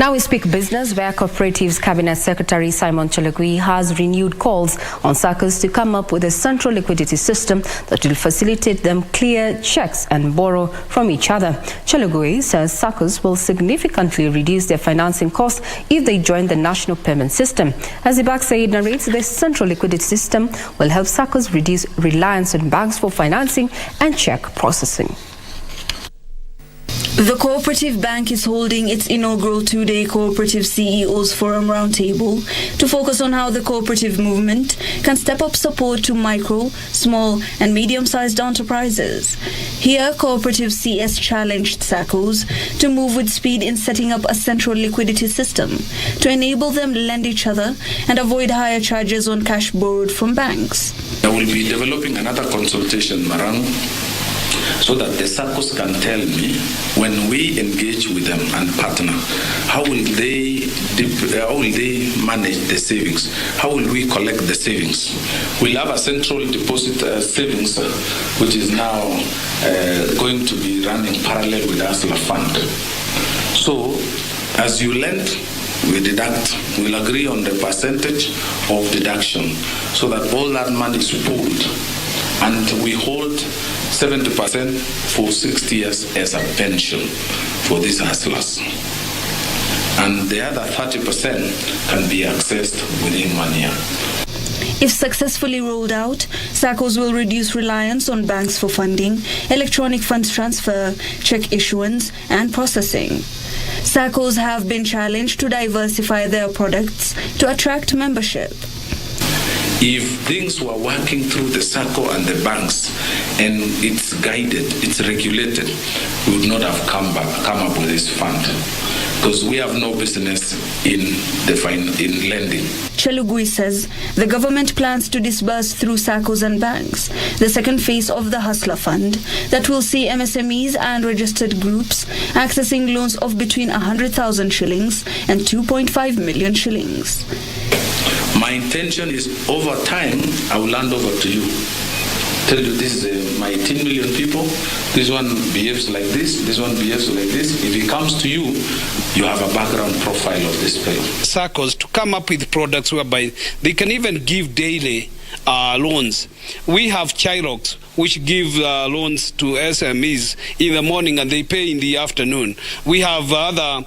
Now we speak business, where Cooperatives Cabinet Secretary Simon Chelugui has renewed calls on Saccos to come up with a central liquidity system that will facilitate them clear checks and borrow from each other. Chelugui says Saccos will significantly reduce their financing costs if they join the national payment system. As Ibak narrates, this central liquidity system will help Saccos reduce reliance on banks for financing and check processing. The Cooperative Bank is holding its inaugural two-day Cooperative CEOs Forum Roundtable to focus on how the cooperative movement can step up support to micro, small and medium-sized enterprises. Here, Cooperative CS challenged Saccos to move with speed in setting up a central liquidity system to enable them lend each other and avoid higher charges on cash borrowed from banks. I will be developing another consultation, Marang, so that the Saccos can tell me, when we engage with them and partner, how will they manage the savings? How will we collect the savings? We'll have a central deposit savings, which is now going to be running parallel with the Hustler Fund. So, as you lend, we deduct. We'll agree on the percentage of deduction so that all that money is pooled, and we hold 70% for 60 years as a pension for these hustlers. And the other 30% can be accessed within 1 year. If successfully rolled out, Saccos will reduce reliance on banks for funding, electronic funds transfer, check issuance and processing. Saccos have been challenged to diversify their products to attract membership. If things were working through the Sacco and the banks, and it's guided, it's regulated, we would not have come up with this fund, because we have no business in lending. Chelugui says the government plans to disburse through Saccos and banks the second phase of the Hustler Fund that will see MSMEs and registered groups accessing loans of between 100,000 shillings and 2.5 million shillings. My intention is, over time, I will hand over to you. Tell you, this is my 10 million people, this one behaves like this one behaves like this. If it comes to you, you have a background profile of this fellow. Saccos to come up with products whereby they can even give daily loans. We have cheques which give loans to SMEs in the morning and they pay in the afternoon. We have other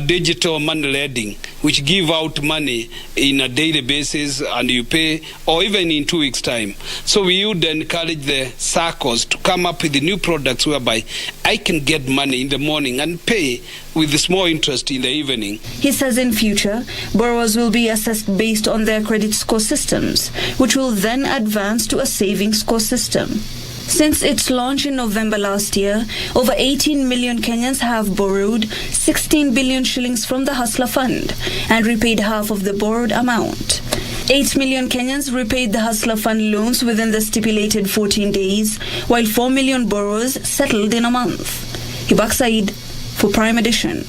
digital money lending which give out money in a daily basis and you pay, or even in 2 weeks' time. So we would encourage the Saccos to come up with the new products whereby I can get money in the morning and pay with a small interest in the evening. He says in future, borrowers will be assessed based on their credit score systems, which will then advance to a savings score system. Since its launch in November last year, over 18 million Kenyans have borrowed 16 billion shillings from the Hustler Fund and repaid half of the borrowed amount. 8 million Kenyans repaid the Hustler Fund loans within the stipulated 14 days, while 4 million borrowers settled in a month. Ibak for Prime Edition.